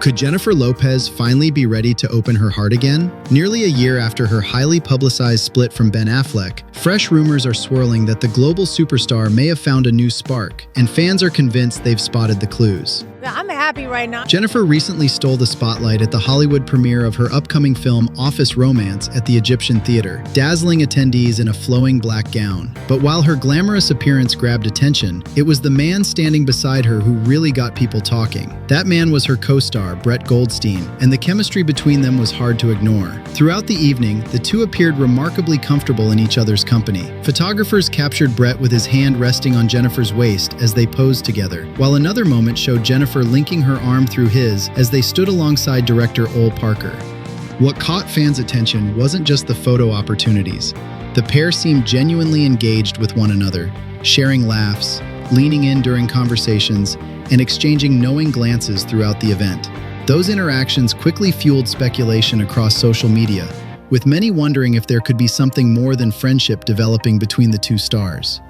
Could Jennifer Lopez finally be ready to open her heart again? Nearly a year after her highly publicized split from Ben Affleck, fresh rumors are swirling that the global superstar may have found a new spark, and fans are convinced they've spotted the clues. I'm happy right now. Jennifer recently stole the spotlight at the Hollywood premiere of her upcoming film Office Romance at the Egyptian Theater, dazzling attendees in a flowing black gown. But while her glamorous appearance grabbed attention, it was the man standing beside her who really got people talking. That man was her co-star, Goldstein, and the chemistry between them was hard to ignore. Throughout the evening, the two appeared remarkably comfortable in each other's company. Photographers captured Brett with his hand resting on Jennifer's waist as they posed together, while another moment showed Jennifer linking her arm through his as they stood alongside director Ole Parker. What caught fans' attention wasn't just the photo opportunities. The pair seemed genuinely engaged with one another, sharing laughs, leaning in during conversations, and exchanging knowing glances throughout the event. Those interactions quickly fueled speculation across social media, with many wondering if there could be something more than friendship developing between the two stars.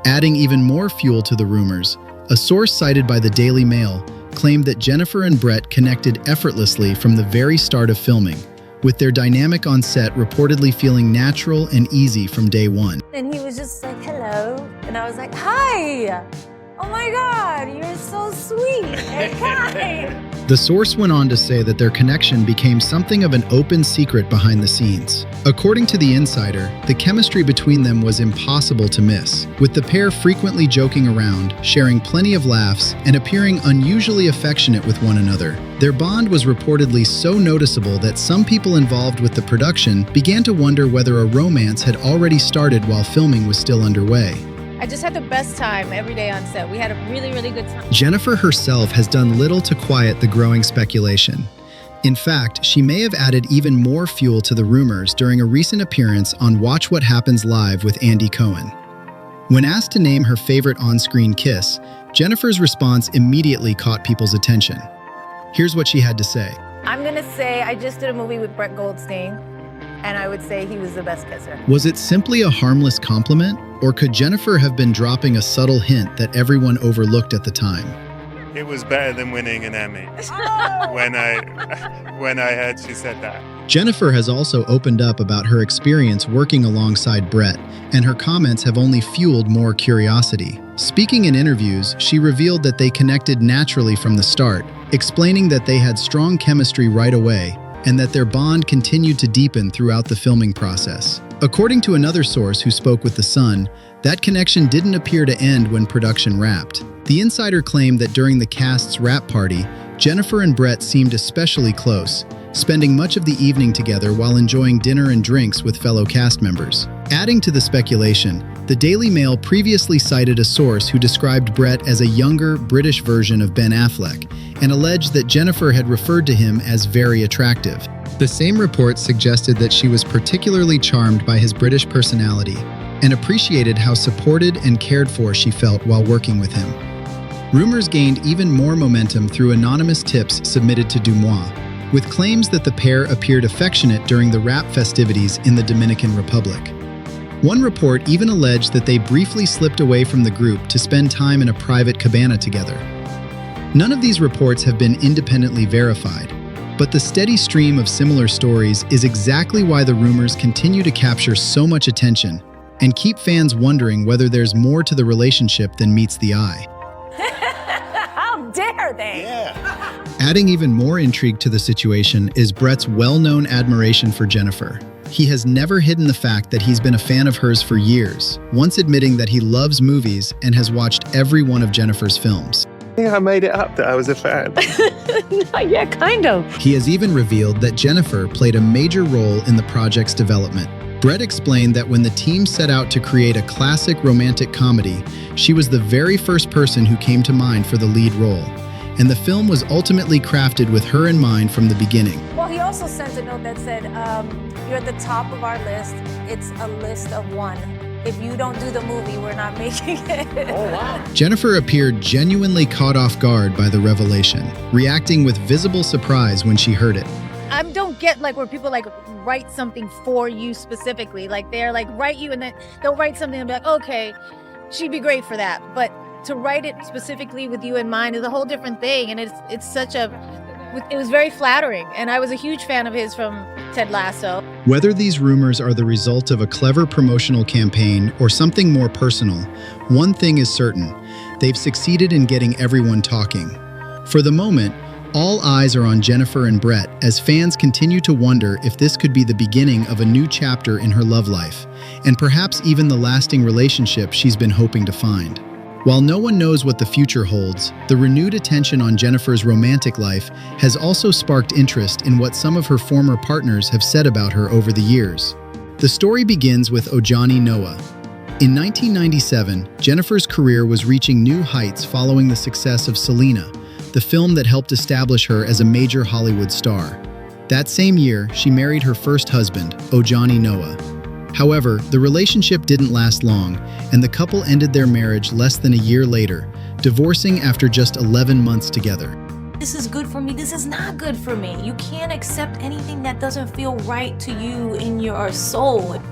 Adding even more fuel to the rumors, a source cited by the Daily Mail claimed that Jennifer and Brett connected effortlessly from the very start of filming, with their dynamic on set reportedly feeling natural and easy from day one. And he was just like, hello. And I was like, hi. Oh my God, you're so sweet and kind. The source went on to say that their connection became something of an open secret behind the scenes. According to The Insider, the chemistry between them was impossible to miss, with the pair frequently joking around, sharing plenty of laughs, and appearing unusually affectionate with one another. Their bond was reportedly so noticeable that some people involved with the production began to wonder whether a romance had already started while filming was still underway. I just had the best time every day on set. We had a really, really good time. Jennifer herself has done little to quiet the growing speculation. In fact, she may have added even more fuel to the rumors during a recent appearance on Watch What Happens Live with Andy Cohen. When asked to name her favorite on-screen kiss, Jennifer's response immediately caught people's attention. Here's what she had to say. I'm gonna say I just did a movie with Goldstein, and I would say he was the best kisser. Was it simply a harmless compliment, or could Jennifer have been dropping a subtle hint that everyone overlooked at the time? It was better than winning an Emmy. when I heard she said that. Jennifer has also opened up about her experience working alongside Brett, and her comments have only fueled more curiosity. Speaking in interviews, she revealed that they connected naturally from the start, explaining that they had strong chemistry right away, and that their bond continued to deepen throughout the filming process. According to another source who spoke with The Sun, that connection didn't appear to end when production wrapped. The Insider claimed that during the cast's wrap party, Jennifer and Brett seemed especially close, spending much of the evening together while enjoying dinner and drinks with fellow cast members. Adding to the speculation, the Daily Mail previously cited a source who described Brett as a younger, British version of Ben Affleck, and alleged that Jennifer had referred to him as very attractive. The same report suggested that she was particularly charmed by his British personality and appreciated how supported and cared for she felt while working with him. Rumors gained even more momentum through anonymous tips submitted to Deuxmoi, with claims that the pair appeared affectionate during the wrap festivities in the Dominican Republic. One report even alleged that they briefly slipped away from the group to spend time in a private cabana together. None of these reports have been independently verified, but the steady stream of similar stories is exactly why the rumors continue to capture so much attention and keep fans wondering whether there's more to the relationship than meets the eye. How dare they? Yeah. Adding even more intrigue to the situation is Brett's well-known admiration for Jennifer. He has never hidden the fact that he's been a fan of hers for years, once admitting that he loves movies and has watched every one of Jennifer's films. I think I made it up that I was a fan. Yeah, kind of. He has even revealed that Jennifer played a major role in the project's development. Brett explained that when the team set out to create a classic romantic comedy, she was the very first person who came to mind for the lead role, and the film was ultimately crafted with her in mind from the beginning. Well, he also sent a note that said, you're at the top of our list. It's a list of one. If you don't do the movie, we're not making it. Oh, wow. Jennifer appeared genuinely caught off guard by the revelation, reacting with visible surprise when she heard it. I don't get like where people like write something for you specifically. Like they're like write you and then they'll write something and be like, okay, she'd be great for that. But to write it specifically with you in mind is a whole different thing. And it's such a it was very flattering, and I was a huge fan of his from Ted Lasso. Whether these rumors are the result of a clever promotional campaign or something more personal, one thing is certain: they've succeeded in getting everyone talking. For the moment, all eyes are on Jennifer and Brett as fans continue to wonder if this could be the beginning of a new chapter in her love life, and perhaps even the lasting relationship she's been hoping to find. While no one knows what the future holds, the renewed attention on Jennifer's romantic life has also sparked interest in what some of her former partners have said about her over the years. The story begins with Ojani Noah. In 1997, Jennifer's career was reaching new heights following the success of Selena, the film that helped establish her as a major Hollywood star. That same year, she married her first husband, Ojani Noah. However, the relationship didn't last long, and the couple ended their marriage less than a year later, divorcing after just 11 months together. This is good for me, this is not good for me. You can't accept anything that doesn't feel right to you in your soul.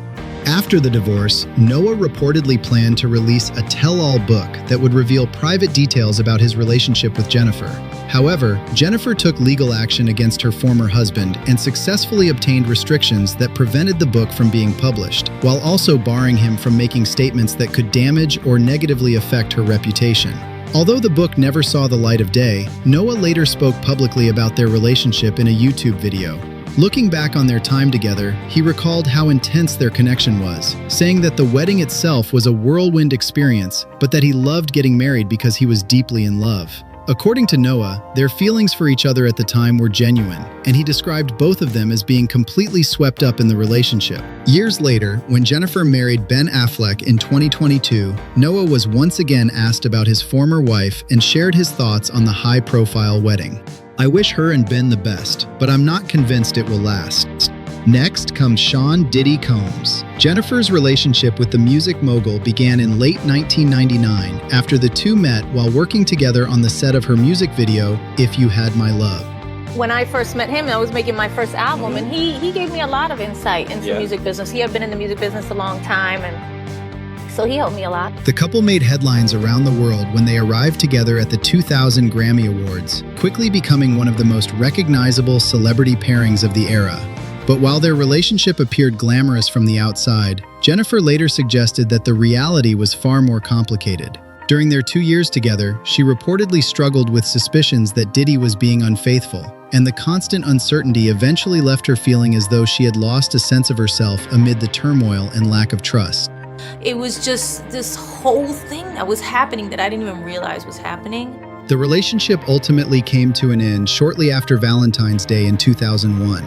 After the divorce, Noah reportedly planned to release a tell-all book that would reveal private details about his relationship with Jennifer. However, Jennifer took legal action against her former husband and successfully obtained restrictions that prevented the book from being published, while also barring him from making statements that could damage or negatively affect her reputation. Although the book never saw the light of day, Noah later spoke publicly about their relationship in a YouTube video. Looking back on their time together, he recalled how intense their connection was, saying that the wedding itself was a whirlwind experience, but that he loved getting married because he was deeply in love. According to Noah, their feelings for each other at the time were genuine, and he described both of them as being completely swept up in the relationship. Years later, when Jennifer married Ben Affleck in 2022, Noah was once again asked about his former wife and shared his thoughts on the high-profile wedding. "I wish her and Ben the best, but I'm not convinced it will last." Next comes Sean Diddy Combs. Jennifer's relationship with the music mogul began in late 1999 after the two met while working together on the set of her music video, If You Had My Love. When I first met him, I was making my first album, and he gave me a lot of insight into the music business. He had been in the music business a long time, and so he helped me a lot. The couple made headlines around the world when they arrived together at the 2000 Grammy Awards, quickly becoming one of the most recognizable celebrity pairings of the era. But while their relationship appeared glamorous from the outside, Jennifer later suggested that the reality was far more complicated. During their 2 years together, she reportedly struggled with suspicions that Diddy was being unfaithful, and the constant uncertainty eventually left her feeling as though she had lost a sense of herself amid the turmoil and lack of trust. It was just this whole thing that was happening that I didn't even realize was happening. The relationship ultimately came to an end shortly after Valentine's Day in 2001.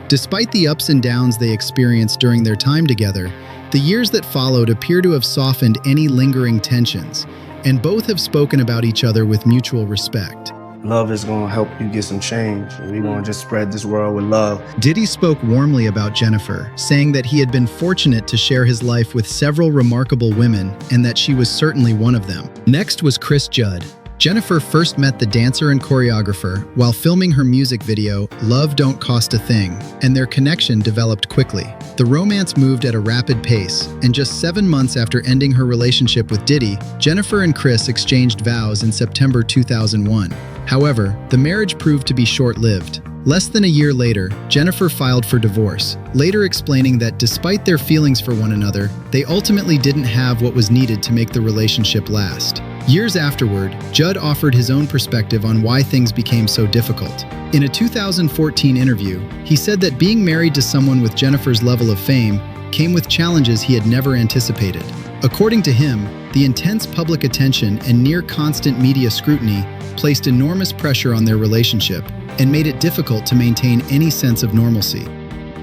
Despite the ups and downs they experienced during their time together, the years that followed appear to have softened any lingering tensions, and both have spoken about each other with mutual respect. Love is going to help you get some change. We want to just spread this world with love. Diddy spoke warmly about Jennifer, saying that he had been fortunate to share his life with several remarkable women and that she was certainly one of them. Next was Chris Judd. Jennifer first met the dancer and choreographer while filming her music video, Love Don't Cost a Thing, and their connection developed quickly. The romance moved at a rapid pace, and just 7 months after ending her relationship with Diddy, Jennifer and Chris exchanged vows in September 2001. However, the marriage proved to be short-lived. Less than a year later, Jennifer filed for divorce, later explaining that despite their feelings for one another, they ultimately didn't have what was needed to make the relationship last. Years afterward, Judd offered his own perspective on why things became so difficult. In a 2014 interview, he said that being married to someone with Jennifer's level of fame came with challenges he had never anticipated. According to him, the intense public attention and near constant media scrutiny placed enormous pressure on their relationship and made it difficult to maintain any sense of normalcy.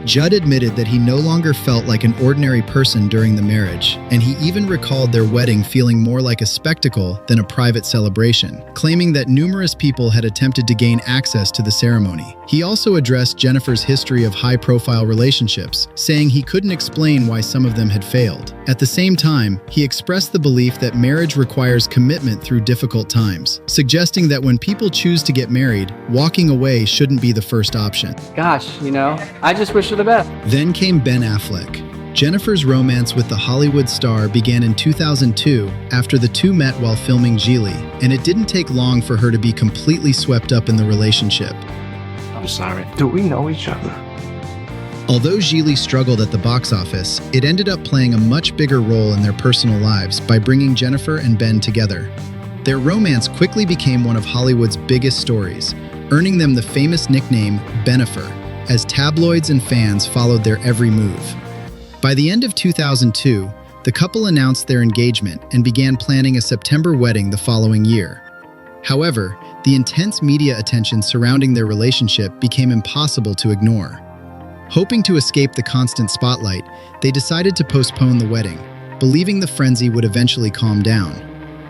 Judd admitted that he no longer felt like an ordinary person during the marriage, and he even recalled their wedding feeling more like a spectacle than a private celebration, claiming that numerous people had attempted to gain access to the ceremony. He also addressed Jennifer's history of high-profile relationships, saying he couldn't explain why some of them had failed. At the same time, he expressed the belief that marriage requires commitment through difficult times, suggesting that when people choose to get married, walking away shouldn't be the first option. Gosh, I just wish her the best. Then came Ben Affleck. Jennifer's romance with the Hollywood star began in 2002 after the two met while filming Geely, and it didn't take long for her to be completely swept up in the relationship. I'm sorry. Do we know each other? Although Gigli struggled at the box office, it ended up playing a much bigger role in their personal lives by bringing Jennifer and Ben together. Their romance quickly became one of Hollywood's biggest stories, earning them the famous nickname Benifer, as tabloids and fans followed their every move. By the end of 2002, the couple announced their engagement and began planning a September wedding the following year. However, the intense media attention surrounding their relationship became impossible to ignore. Hoping to escape the constant spotlight, they decided to postpone the wedding, believing the frenzy would eventually calm down.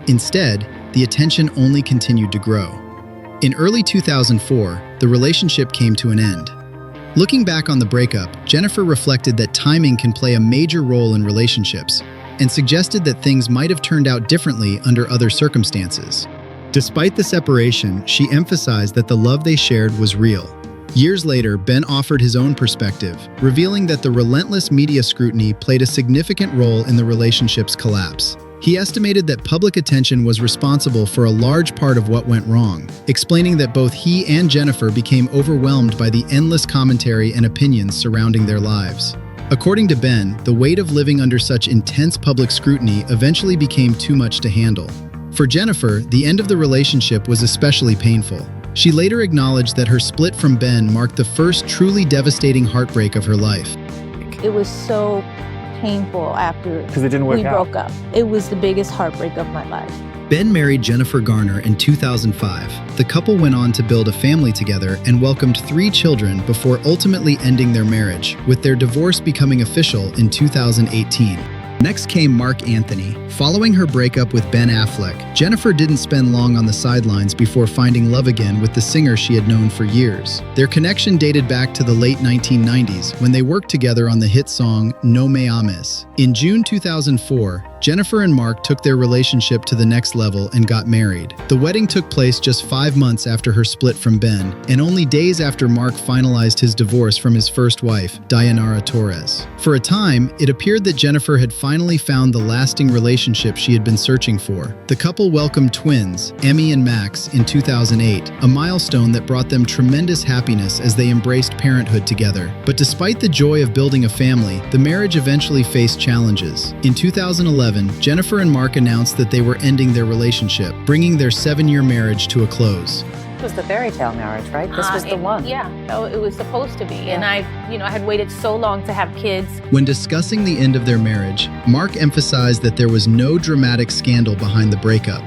Instead, the attention only continued to grow. In early 2004, the relationship came to an end. Looking back on the breakup, Jennifer reflected that timing can play a major role in relationships and suggested that things might have turned out differently under other circumstances. Despite the separation, she emphasized that the love they shared was real. Years later, Ben offered his own perspective, revealing that the relentless media scrutiny played a significant role in the relationship's collapse. He estimated that public attention was responsible for a large part of what went wrong, explaining that both he and Jennifer became overwhelmed by the endless commentary and opinions surrounding their lives. According to Ben, the weight of living under such intense public scrutiny eventually became too much to handle. For Jennifer, the end of the relationship was especially painful. She later acknowledged that her split from Ben marked the first truly devastating heartbreak of her life. It was so painful after Because it didn't work we out. broke up. It was the biggest heartbreak of my life. Ben married Jennifer Garner in 2005. The couple went on to build a family together and welcomed 3 children before ultimately ending their marriage, with their divorce becoming official in 2018. Next came Mark Anthony. Following her breakup with Ben Affleck, Jennifer didn't spend long on the sidelines before finding love again with the singer she had known for years. Their connection dated back to the late 1990s when they worked together on the hit song No Me Ames. In June 2004, Jennifer and Mark took their relationship to the next level and got married. The wedding took place just 5 months after her split from Ben, and only days after Mark finalized his divorce from his first wife, Dayanara Torres. For a time, it appeared that Jennifer had finally found the lasting relationship she had been searching for. The couple welcomed twins, Emmy and Max, in 2008, a milestone that brought them tremendous happiness as they embraced parenthood together. But despite the joy of building a family, the marriage eventually faced challenges. In 2011, Jennifer and Mark announced that they were ending their relationship, bringing their 7-year marriage to a close. This was the fairy tale marriage, right? This was the one. Yeah, so it was supposed to be. And I had waited so long to have kids. When discussing the end of their marriage, Mark emphasized that there was no dramatic scandal behind the breakup.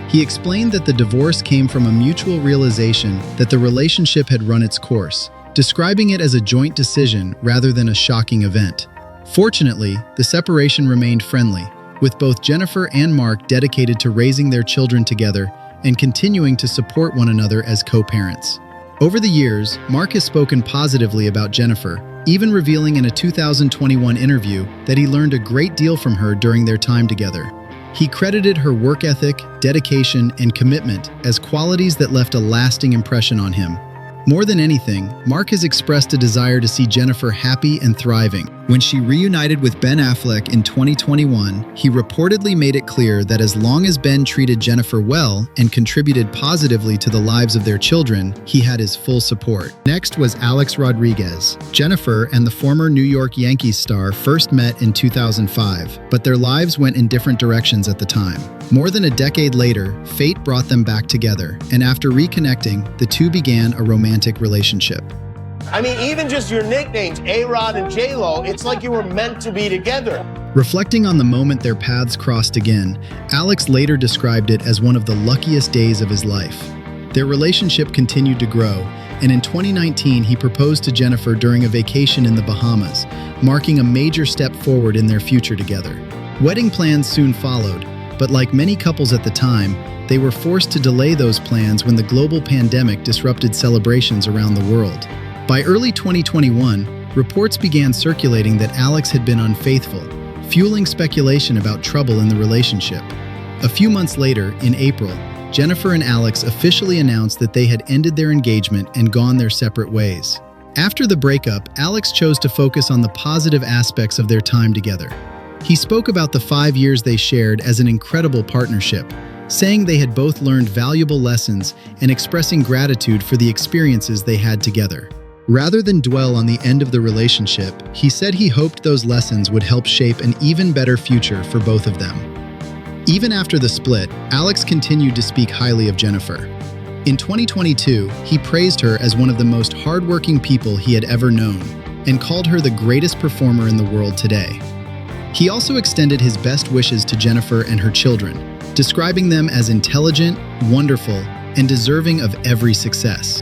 He explained that the divorce came from a mutual realization that the relationship had run its course, describing it as a joint decision rather than a shocking event. Fortunately, the separation remained friendly, with both Jennifer and Mark dedicated to raising their children together and continuing to support one another as co-parents. Over the years, Mark has spoken positively about Jennifer, even revealing in a 2021 interview that he learned a great deal from her during their time together. He credited her work ethic, dedication, and commitment as qualities that left a lasting impression on him. More than anything, Mark has expressed a desire to see Jennifer happy and thriving. When she reunited with Ben Affleck in 2021, he reportedly made it clear that as long as Ben treated Jennifer well and contributed positively to the lives of their children, he had his full support. Next was Alex Rodriguez. Jennifer and the former New York Yankees star first met in 2005, but their lives went in different directions at the time. More than a decade later, fate brought them back together, and after reconnecting, the two began a romantic relationship. I mean, even just your nicknames, A-Rod and J-Lo, it's like you were meant to be together. Reflecting on the moment their paths crossed again, Alex later described it as one of the luckiest days of his life. Their relationship continued to grow, and in 2019 he proposed to Jennifer during a vacation in the Bahamas, marking a major step forward in their future together. Wedding plans soon followed, but like many couples at the time, they were forced to delay those plans when the global pandemic disrupted celebrations around the world. By early 2021, reports began circulating that Alex had been unfaithful, fueling speculation about trouble in the relationship. A few months later, in April, Jennifer and Alex officially announced that they had ended their engagement and gone their separate ways. After the breakup, Alex chose to focus on the positive aspects of their time together. He spoke about the 5 years they shared as an incredible partnership, saying they had both learned valuable lessons and expressing gratitude for the experiences they had together. Rather than dwell on the end of the relationship, he said he hoped those lessons would help shape an even better future for both of them. Even after the split, Alex continued to speak highly of Jennifer. In 2022, he praised her as one of the most hardworking people he had ever known and called her the greatest performer in the world today. He also extended his best wishes to Jennifer and her children, describing them as intelligent, wonderful, and deserving of every success.